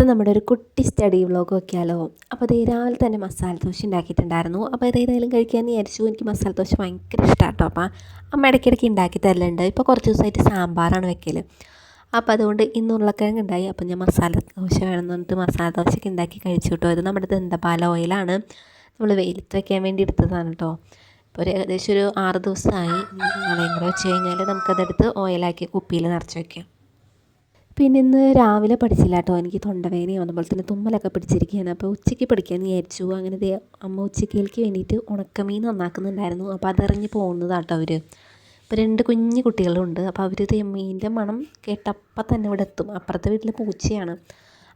ഇന്നത്തെ നമ്മുടെ ഒരു കുട്ടി സ്റ്റഡി വ്ളോഗ് വെക്കാമല്ലോ. അപ്പോൾ അതേ രാവിലെ തന്നെ മസാല ദോശ ഉണ്ടാക്കിയിട്ടുണ്ടായിരുന്നു. അപ്പോൾ ഏതായാലും കഴിക്കാമെന്ന് വിചാരിച്ചു. എനിക്ക് മസാല ദോശ ഭയങ്കര ഇഷ്ടമാണ് കേട്ടോ. അപ്പോൾ അമ്മ ഇടയ്ക്കിടയ്ക്ക് ഉണ്ടാക്കി തരലുണ്ട്. ഇപ്പോൾ കുറച്ച് ദിവസമായിട്ട് സാമ്പാറാണ് വെക്കൽ. അപ്പോൾ അതുകൊണ്ട് ഇന്ന് ഉരുളക്കിഴങ്ങ് ഉണ്ടായി. അപ്പോൾ ഞാൻ മസാല ദോശ വേണമെന്ന് പറഞ്ഞിട്ട് മസാല ദോശയ്ക്ക് ഉണ്ടാക്കി കഴിച്ചു കേട്ടോ. ഇത് നമ്മുടെ ദന്തപാല ഓയിലാണ്, നമ്മൾ വെയിലത്ത് വെക്കാൻ വേണ്ടി എടുത്തതാണ് കേട്ടോ. ഇപ്പോൾ ഏകദേശം ഒരു 6 ദിവസമായി. നാളെയും കൂടെ വെച്ച് കഴിഞ്ഞാൽ നമുക്കതെടുത്ത് ഓയിലാക്കി കുപ്പിയിൽ നിറച്ച് വയ്ക്കാം. പിന്നെ ഇന്ന് രാവിലെ പഠിച്ചില്ല കേട്ടോ. എനിക്ക് തൊണ്ടവേദനയും അതുപോലെ തന്നെ തുമ്മലൊക്കെ പിടിച്ചിരിക്കുകയാണ്. അപ്പോൾ ഉച്ചയ്ക്ക് പഠിക്കാമെന്ന് വിചാരിച്ചു. അങ്ങനെ അമ്മ ഉച്ചയ്ക്കേക്ക് വേണ്ടിയിട്ട് ഉണക്കമീൻ നന്നാക്കുന്നുണ്ടായിരുന്നു. അപ്പോൾ അതറിഞ്ഞ് പോകുന്നതാണ് കേട്ടോ അവർ. ഇപ്പോൾ 2 കുഞ്ഞു കുട്ടികളുണ്ട്. അപ്പോൾ അവർ മീനിൻ്റെ മണം കേട്ടപ്പം തന്നെ ഇവിടെ എത്തും. അപ്പുറത്തെ വീട്ടിൽ പൂച്ചയാണ്.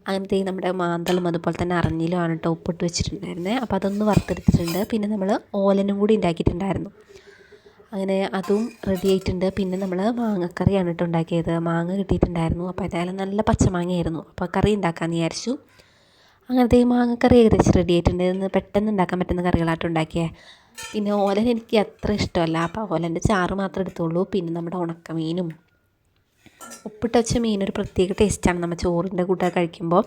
അങ്ങനത്തെ നമ്മുടെ മാന്തളും അതുപോലെ തന്നെ അറിഞ്ഞിലുമാണ് കേട്ടോ ഉപ്പിട്ട് വെച്ചിട്ടുണ്ടായിരുന്നത്. അപ്പോൾ അതൊന്ന് വറുത്തെടുത്തിട്ടുണ്ട്. പിന്നെ നമ്മൾ ഓലനും കൂടി ഉണ്ടാക്കിയിട്ടുണ്ടായിരുന്നു. അങ്ങനെ അതും റെഡി ആയിട്ടുണ്ട്. പിന്നെ നമ്മൾ മാങ്ങക്കറിയാണ് കേട്ടോ ഉണ്ടാക്കിയത്. മാങ്ങ കിട്ടിയിട്ടുണ്ടായിരുന്നു. അപ്പോൾ ഏതായാലും നല്ല പച്ചമാങ്ങയായിരുന്നു. അപ്പോൾ കറി ഉണ്ടാക്കാമെന്ന് വിചാരിച്ചു. അങ്ങനത്തെ ഈ മാങ്ങക്കറി ഏകദേശം റെഡി ആയിട്ടുണ്ട്. ഇന്ന് പെട്ടെന്ന് ഉണ്ടാക്കാൻ പറ്റുന്ന കറികളായിട്ട് ഉണ്ടാക്കിയത്. പിന്നെ ഓലൻ എനിക്ക് അത്ര ഇഷ്ടമല്ല. അപ്പോൾ ഓലൻ്റെ ചാറ് മാത്രമേ എടുത്തുള്ളൂ. പിന്നെ നമ്മുടെ ഉണക്കമീനും ഉപ്പിട്ട് വെച്ച മീനൊരു പ്രത്യേക ടേസ്റ്റാണ് നമ്മൾ ചോറിൻ്റെ കൂടെ കഴിക്കുമ്പോൾ.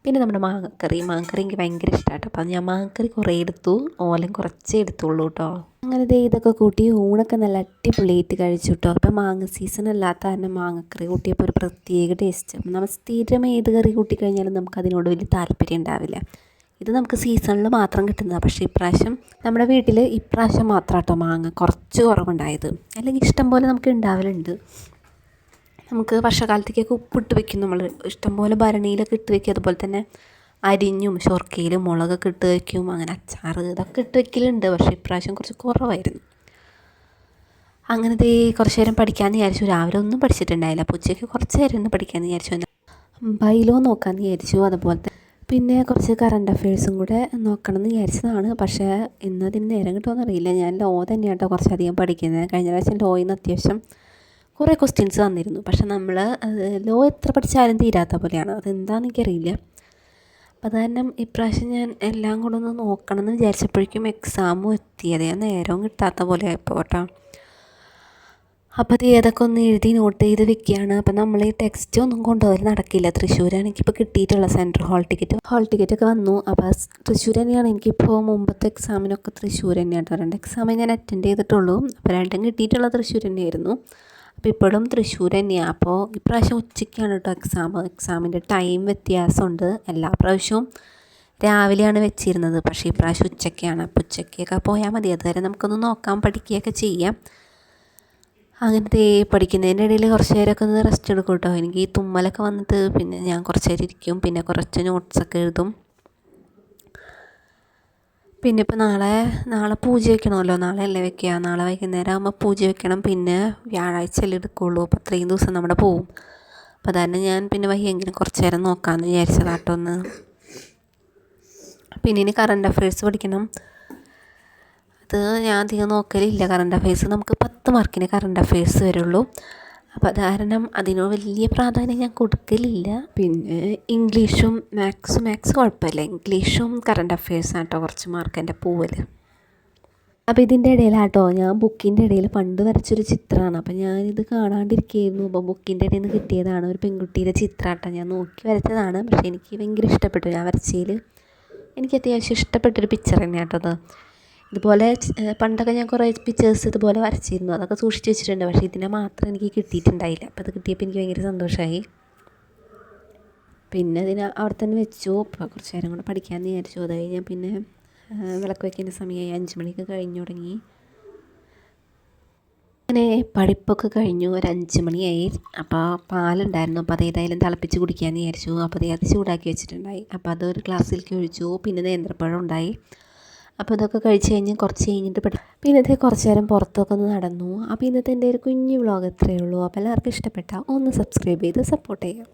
പിന്നെ നമ്മുടെ മാങ്ങക്കറി എനിക്ക് ഭയങ്കര ഇഷ്ടമാണ്. അപ്പോൾ ഞാൻ മാങ്ങക്കറി കുറേ എടുത്തു, ഓലൻ കുറച്ചേ എടുത്തുള്ളൂ കേട്ടോ. അങ്ങനെ ഇതൊക്കെ കൂട്ടി ഊണൊക്കെ നല്ല അടിപൊളിയായിട്ട് കഴിച്ചു കേട്ടോ. അപ്പോൾ മാങ്ങ സീസൺ അല്ലാത്ത തന്നെ മാങ്ങക്കറി കൂട്ടിയപ്പോൾ ഒരു പ്രത്യേക ടേസ്റ്റ്. നമ്മൾ സ്ഥിരം ഏത് കറി കൂട്ടിക്കഴിഞ്ഞാലും നമുക്കതിനോട് വലിയ താല്പര്യം ഉണ്ടാവില്ല. ഇത് നമുക്ക് സീസണിൽ മാത്രം കിട്ടുന്നതാണ്. പക്ഷേ ഇപ്രാവശ്യം നമ്മുടെ വീട്ടിൽ മാത്രം കേട്ടോ മാങ്ങ കുറച്ച് കുറവുണ്ടായത്. അല്ലെങ്കിൽ ഇഷ്ടം പോലെ നമുക്ക് ഉണ്ടാവലുണ്ട്. നമുക്ക് വർഷകാലത്തേക്കൊക്കെ ഉപ്പിട്ട് വെക്കും. നമ്മൾ ഇഷ്ടംപോലെ ഭരണിയിലൊക്കെ ഇട്ട് വെക്കും. അതുപോലെ തന്നെ അരിഞ്ഞും ശർക്കയിലും മുളകൊക്കെ ഇട്ട് വയ്ക്കും. അങ്ങനെ അച്ചാർ ഇതൊക്കെ ഇട്ട് വെക്കലുണ്ട്. പക്ഷേ ഇപ്രാവശ്യം കുറച്ച് കുറവായിരുന്നു. അങ്ങനത്തെ കുറച്ച് നേരം പഠിക്കാമെന്ന് വിചാരിച്ചു. രാവിലെ ഒന്നും പഠിച്ചിട്ടുണ്ടായില്ല. അപ്പോൾ ഉച്ചയ്ക്ക് കുറച്ച് നേരം ഒന്ന് പഠിക്കാമെന്ന് വിചാരിച്ചു. ബൈലോ നോക്കാമെന്ന് വിചാരിച്ചു. അതുപോലെ തന്നെ പിന്നെ കുറച്ച് കറണ്ട് അഫയേഴ്സും കൂടെ നോക്കണം എന്ന് വിചാരിച്ചതാണ്. പക്ഷേ ഇന്നതിന് നേരം കിട്ടുമെന്ന് അറിയില്ല. ഞാൻ ലോ തന്നെയാണ് കേട്ടോ കുറച്ചധികം പഠിക്കുന്നത്. കഴിഞ്ഞ പ്രാവശ്യം ലോയിൽ നിന്ന് അത്യാവശ്യം കുറേ ക്വസ്റ്റ്യൻസ് വന്നിരുന്നു. പക്ഷെ നമ്മൾ ലോ എത്ര പഠിച്ചാലും തീരാത്ത പോലെയാണ്. അതെന്താണെന്ന് എനിക്കറിയില്ല. അപ്പം അത് കാരണം ഇപ്രാവശ്യം ഞാൻ എല്ലാം കൂടെ ഒന്ന് നോക്കണം എന്ന് വിചാരിച്ചപ്പോഴേക്കും എക്സാമും എത്തി. അതേ നേരവും കിട്ടാത്ത പോലെ ആയിപ്പോൾ കേട്ടോ. അപ്പോൾ അത് ഏതൊക്കെ ഒന്ന് എഴുതി നോട്ട് ചെയ്ത് വെക്കുകയാണ്. അപ്പം നമ്മൾ ഈ ടെക്സ്റ്റ് ഒന്നും കൊണ്ടുപോയി നടക്കില്ല. തൃശ്ശൂരാണ് എനിക്കിപ്പോൾ കിട്ടിയിട്ടുള്ള സെൻട്രൽ ഹാൾ ടിക്കറ്റൊക്കെ വന്നു. അപ്പോൾ തൃശ്ശൂർ തന്നെയാണ് എനിക്കിപ്പോൾ. മുമ്പത്തെ എക്സാമിനൊക്കെ തൃശ്ശൂർ തന്നെയാണ്. 2 എക്സാമേ ഞാൻ അറ്റൻഡ് ചെയ്തിട്ടുള്ളൂ. അപ്പോൾ 2 കിട്ടിയിട്ടുള്ള തൃശ്ശൂർ തന്നെയായിരുന്നു. അപ്പോൾ ഇപ്പോഴും തൃശ്ശൂർ തന്നെയാണ്. അപ്പോൾ ഇപ്രാവശ്യം ഉച്ചയ്ക്കാണ് കേട്ടോ എക്സാമിൻ്റെ ടൈം വ്യത്യാസമുണ്ട്. എല്ലാ പ്രാവശ്യവും രാവിലെയാണ് വെച്ചിരുന്നത്. പക്ഷേ ഇപ്രാവശ്യം ഉച്ചയ്ക്കാണ്. അപ്പോൾ ഉച്ചയ്ക്കൊക്കെ പോയാൽ മതി. അതുവരെ നമുക്കൊന്ന് നോക്കാം, പഠിക്കുകയൊക്കെ ചെയ്യാം. അങ്ങനത്തെ പഠിക്കുന്നതിൻ്റെ ഇടയിൽ കുറച്ച് നേരമൊക്കെ ഒന്ന് റെസ്റ്റ് എടുക്കും കേട്ടോ. എനിക്ക് ഈ തുമ്മലൊക്കെ വന്നിട്ട് പിന്നെ ഞാൻ കുറച്ച് നേരം ഇരിക്കും. പിന്നെ കുറച്ച് നോട്ട്സൊക്കെ എഴുതും. പിന്നെ ഇപ്പോൾ നാളെ പൂജ വയ്ക്കണമല്ലോ. നാളെ അല്ലേ വയ്ക്കുക. നാളെ വൈകുന്നേരം ആകുമ്പോൾ പൂജ വയ്ക്കണം. പിന്നെ വ്യാഴാഴ്ചയല്ലേ എടുക്കുകയുള്ളൂ. അപ്പോൾ 3 ദിവസം നമ്മുടെ പോവും. അപ്പോൾ അതന്നെ ഞാൻ പിന്നെ വയ്യെങ്കിലും കുറച്ച് നേരം നോക്കാമെന്ന് വിചാരിച്ചതാട്ടോ ഒന്ന്. പിന്നെ ഇനി കറണ്ട് അഫയേഴ്സ് പഠിക്കണം. അത് ഞാൻ അധികം നോക്കലില്ല. കറണ്ട് അഫയേഴ്സ് നമുക്ക് 10 മാർക്കിന് കറണ്ട് അഫയേഴ്സ് വരുള്ളൂ. അപ്പോൾ അത് കാരണം അതിന് വലിയ പ്രാധാന്യം ഞാൻ കൊടുക്കലില്ല. പിന്നെ ഇംഗ്ലീഷും മാത്സ് കുഴപ്പമില്ല. ഇംഗ്ലീഷും കറണ്ട് അഫയേഴ്സാണ് കേട്ടോ കുറച്ച് മാർക്ക് എൻ്റെ പോവൽ. അപ്പോൾ ഇതിൻ്റെ ഇടയിലാട്ടോ ഞാൻ ബുക്കിൻ്റെ ഇടയിൽ പണ്ട് വരച്ചൊരു ചിത്രമാണ്. അപ്പോൾ ഞാനിത് കാണാണ്ടിരിക്കുകയായിരുന്നു. അപ്പോൾ ബുക്കിൻ്റെ ഇടയിൽ നിന്ന് കിട്ടിയതാണ്. ഒരു പെൺകുട്ടിയുടെ ചിത്രമാട്ടോ. ഞാൻ നോക്കി വരച്ചതാണ്. പക്ഷേ എനിക്ക് ഭയങ്കര ഇഷ്ടപ്പെട്ടു. ഞാൻ വരച്ചതിൽ എനിക്ക് അത്യാവശ്യം ഇഷ്ടപ്പെട്ടൊരു പിക്ചർ തന്നെയാണ് കേട്ടോ അത്. ഇതുപോലെ പണ്ടൊക്കെ ഞാൻ കുറേ പിക്ചേഴ്സ് ഇതുപോലെ വരച്ചിരുന്നു. അതൊക്കെ സൂക്ഷിച്ച് വെച്ചിട്ടുണ്ട്. പക്ഷേ ഇതിനെ മാത്രം എനിക്ക് കിട്ടിയിട്ടുണ്ടായില്ല. അപ്പോൾ അത് കിട്ടിയപ്പോൾ എനിക്ക് ഭയങ്കര സന്തോഷമായി. പിന്നെ ഇതിനെ അവിടെ തന്നെ വെച്ചു. ഇപ്പോൾ കുറച്ച് നേരം കൂടെ പഠിക്കാമെന്ന് വിചാരിച്ചു. അത് കഴിഞ്ഞാൽ പിന്നെ വിളക്ക് വയ്ക്കേണ്ട സമയമായി. 5 മണിക്ക് കഴിഞ്ഞു തുടങ്ങി. അങ്ങനെ പഠിപ്പൊക്കെ കഴിഞ്ഞു. ഒരു 5 മണിയായി. അപ്പോൾ പാലുണ്ടായിരുന്നു. അപ്പോൾ അത് ഏതായാലും തിളപ്പിച്ച് കുടിക്കാമെന്ന് വിചാരിച്ചു. അപ്പോൾ അത് ചൂടാക്കി വെച്ചിട്ടുണ്ടായി. അപ്പോൾ അതൊരു ഗ്ലാസ്സിലേക്ക് ഒഴിച്ചു. പിന്നെ നേന്ത്രപ്പഴം ഉണ്ടായി. അപ്പോൾ ഇതൊക്കെ കഴിച്ച് കഴിഞ്ഞ് കുറച്ച് കഴിഞ്ഞിട്ട് പിന്നെ കുറച്ച് നേരം പുറത്തൊക്കെ ഒന്ന് നടന്നു. അപ്പോൾ ഇന്നത്തെ എൻ്റെ ഒരു കുഞ്ഞു വ്ളോഗ് ഇത്രയേ ഉള്ളൂ. അപ്പോൾ എല്ലാവർക്കും ഇഷ്ടപ്പെട്ടാൽ ഒന്ന് സബ്സ്ക്രൈബ് ചെയ്ത് സപ്പോർട്ട് ചെയ്യാം.